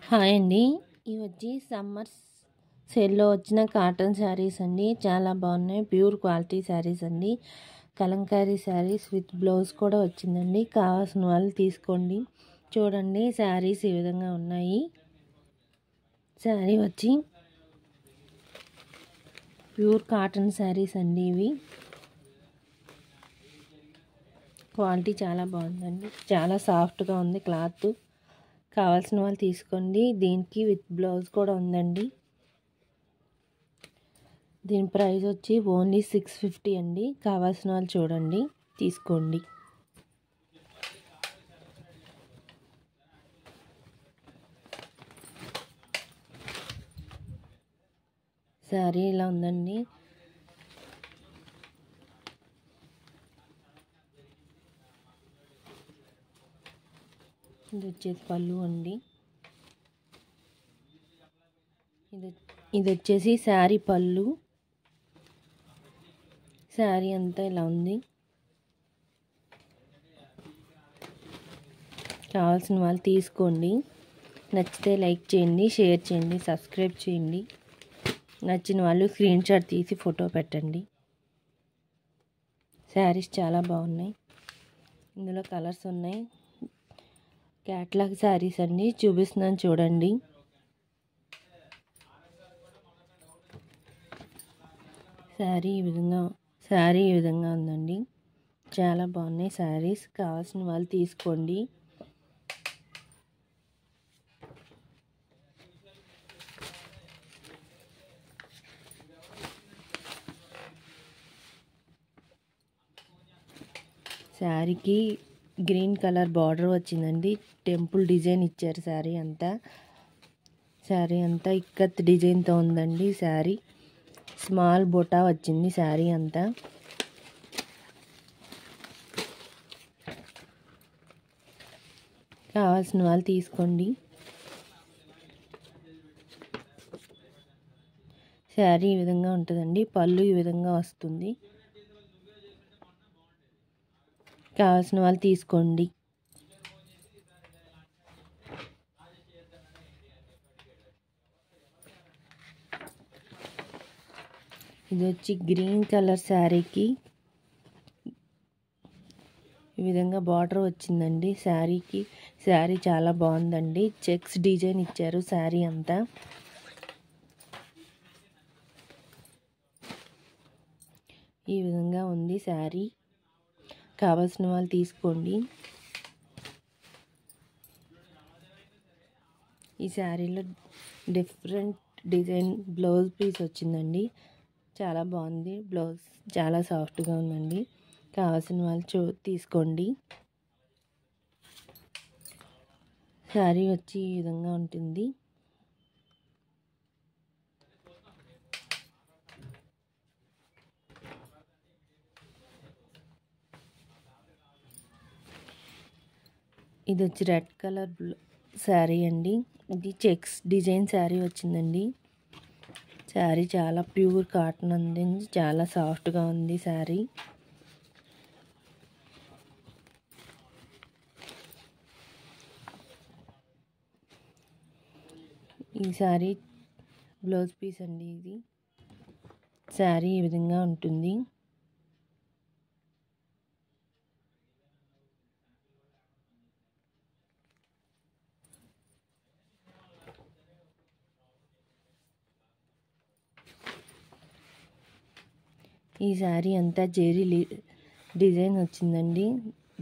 Hi అండి. ఇవి వచ్చి సమ్మర్ సేల్లో వచ్చిన కాటన్ శారీస్ అండి. చాలా బాగున్నాయి. ప్యూర్ క్వాలిటీ శారీస్ అండి. కలంకారీ శారీస్ విత్ బ్లౌజ్ కూడా వచ్చిందండి. కావాల్సిన వాళ్ళు తీసుకోండి. చూడండి శారీస్ ఈ విధంగా ఉన్నాయి. శారీ వచ్చి ప్యూర్ కాటన్ శారీస్ అండి. ఇవి క్వాలిటీ చాలా బాగుందండి. చాలా సాఫ్ట్గా ఉంది క్లాత్. కావాల్సిన వాళ్ళు తీసుకోండి. దీనికి విత్ బ్లౌజ్ కూడా ఉందండి. దీని ప్రైస్ వచ్చి ఓన్లీ 650 అండి. కావాల్సిన వాళ్ళు చూడండి, తీసుకోండి. శారీ ఇలా ఉందండి. ఇది వచ్చేసి పళ్ళు అండి. ఇది వచ్చేసి శారీ పళ్ళు. శారీ అంతా ఇలా ఉంది. కావాల్సిన వాళ్ళు తీసుకోండి. నచ్చితే లైక్ చేయండి, షేర్ చేయండి, సబ్స్క్రైబ్ చేయండి. నచ్చిన వాళ్ళు స్క్రీన్ షాట్ తీసి ఫోటో పెట్టండి. శారీస్ చాలా బాగున్నాయి. ఇందులో కలర్స్ ఉన్నాయి. క్యాట్లాగ్ శారీస్ అండి. చూపిస్తున్నాను చూడండి. శారీ ఈ విధంగా ఉందండి. చాలా బాగున్నాయి శారీస్. కావాల్సిన వాళ్ళు తీసుకోండి. శారీకి గ్రీన్ కలర్ బార్డర్ వచ్చిందండి. టెంపుల్ డిజైన్ ఇచ్చారు. శారీ అంతా ఇక్కత్ డిజైన్తో ఉందండి. శారీ స్మాల్ బొటా వచ్చింది. శారీ అంతా కావాల్సిన వాళ్ళు తీసుకోండి. శారీ ఈ విధంగా ఉంటుందండి. పళ్ళు ఈ విధంగా వస్తుంది. కావాల్సిన వాళ్ళు తీసుకోండి. ఇది వచ్చి గ్రీన్ కలర్ శారీకి ఈ విధంగా బార్డర్ వచ్చిందండి. శారీ చాలా బాగుందండి. చెక్స్ డిజైన్ ఇచ్చారు. శారీ అంతా ఈ విధంగా ఉంది. శారీ కావాల్సిన వాళ్ళు తీసుకోండి. ఈ శారీలో డిఫరెంట్ డిజైన్ బ్లౌజ్ పీస్ వచ్చిందండి. చాలా బాగుంది. బ్లౌజ్ చాలా సాఫ్ట్గా ఉందండి. కావాల్సిన వాళ్ళు తీసుకోండి. శారీ వచ్చి ఈ విధంగా ఉంటుంది. ఇది వచ్చి రెడ్ కలర్ శారీ అండి. ఇది చెక్స్ డిజైన్ శారీ వచ్చిందండి. శారీ చాలా ప్యూర్ కాటన్ ఉంది. చాలా సాఫ్ట్గా ఉంది శారీ. ఈ శారీ బ్లౌజ్ పీస్ అండి. ఇది శారీ ఈ విధంగా ఉంటుంది. ఈ శారీ అంతా జెరీ డిజైన్ వచ్చిందండి.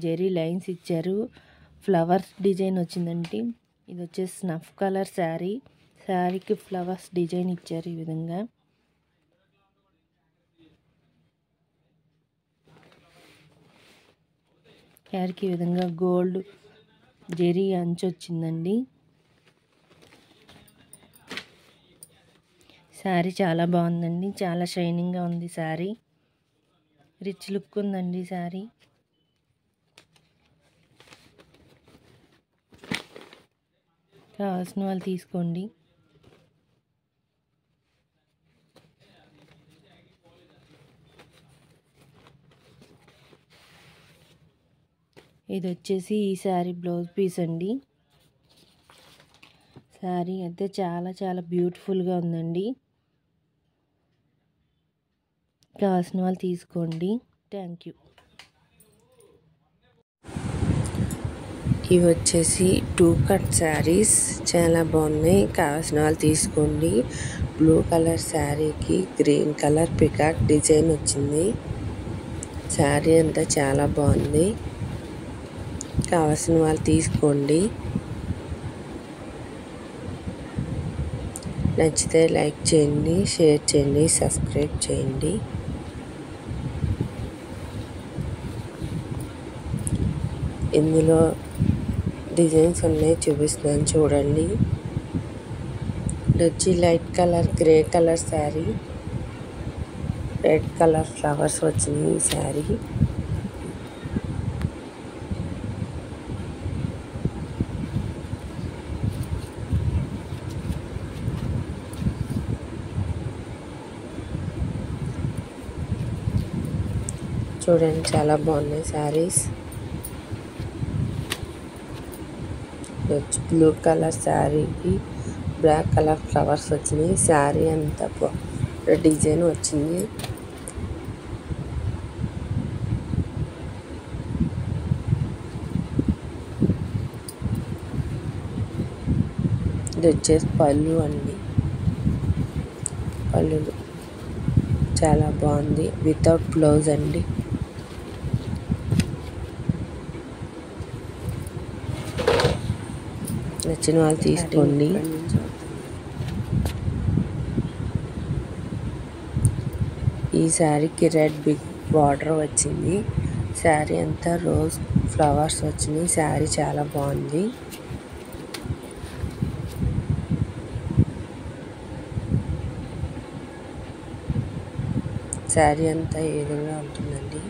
జెరీ లైన్స్ ఇచ్చారు. ఫ్లవర్స్ డిజైన్ వచ్చిందండి. ఇది వచ్చేసి స్నఫ్ కలర్ శారీ. శారీకి ఫ్లవర్స్ డిజైన్ ఇచ్చారు. ఈ విధంగా శారీకి ఈ విధంగా గోల్డ్ జెరీ అంచు వచ్చిందండి. శారీ చాలా బాగుందండి. చాలా షైనింగ్గా ఉంది. శారీ రిచ్ లుక్ ఉందండి. శారీ కావాల్సిన వాళ్ళు తీసుకోండి. ఇది వచ్చేసి ఈ శారీ బ్లౌజ్ పీస్ అండి. శారీ అయితే చాలా చాలా బ్యూటిఫుల్గా ఉందండి. కావాల్సిన వాళ్ళు తీసుకోండి. Thank you. ఇవి వచ్చేసి 2 కట్ శారీస్ చాలా బాగున్నాయి. కావాల్సిన వాళ్ళు తీసుకోండి. బ్లూ కలర్ శారీకి గ్రీన్ కలర్ పికాక్ డిజైన్ వచ్చింది. శారీ అంతా చాలా బాగుంది. కావాల్సిన వాళ్ళు తీసుకోండి. నచ్చితే లైక్ చేయండి, షేర్ చేయండి, సబ్స్క్రైబ్ చేయండి. ఇందులో డిజైన్స్ ఉన్నాయి, చూపిస్తున్నాను చూడండి. ఇది వచ్చి light colour grey colour sari, red colour flowers వచ్చింది ఈ శారీ. చూడండి చాలా బాగున్నాయి శారీస్. బ్లూ కలర్ శారీకి బ్లాక్ కలర్ ఫ్లవర్స్ వచ్చినాయి. శారీ అంతా డిజైన్ వచ్చింది. ఇది వచ్చేసి పళ్ళు అండి. పళ్ళు చాలా బాగుంది, వితౌట్ బ్లౌజ్ అండి. నచ్చిన వాళ్ళు తీసుకోండి. ఈ శారీకి రెడ్ బిగ్ బార్డర్ వచ్చింది. శారీ అంతా రోజ్ ఫ్లవర్స్ వచ్చినాయి. శారీ చాలా బాగుంది. శారీ అంతా ఈ విధంగా ఉంటుందండి.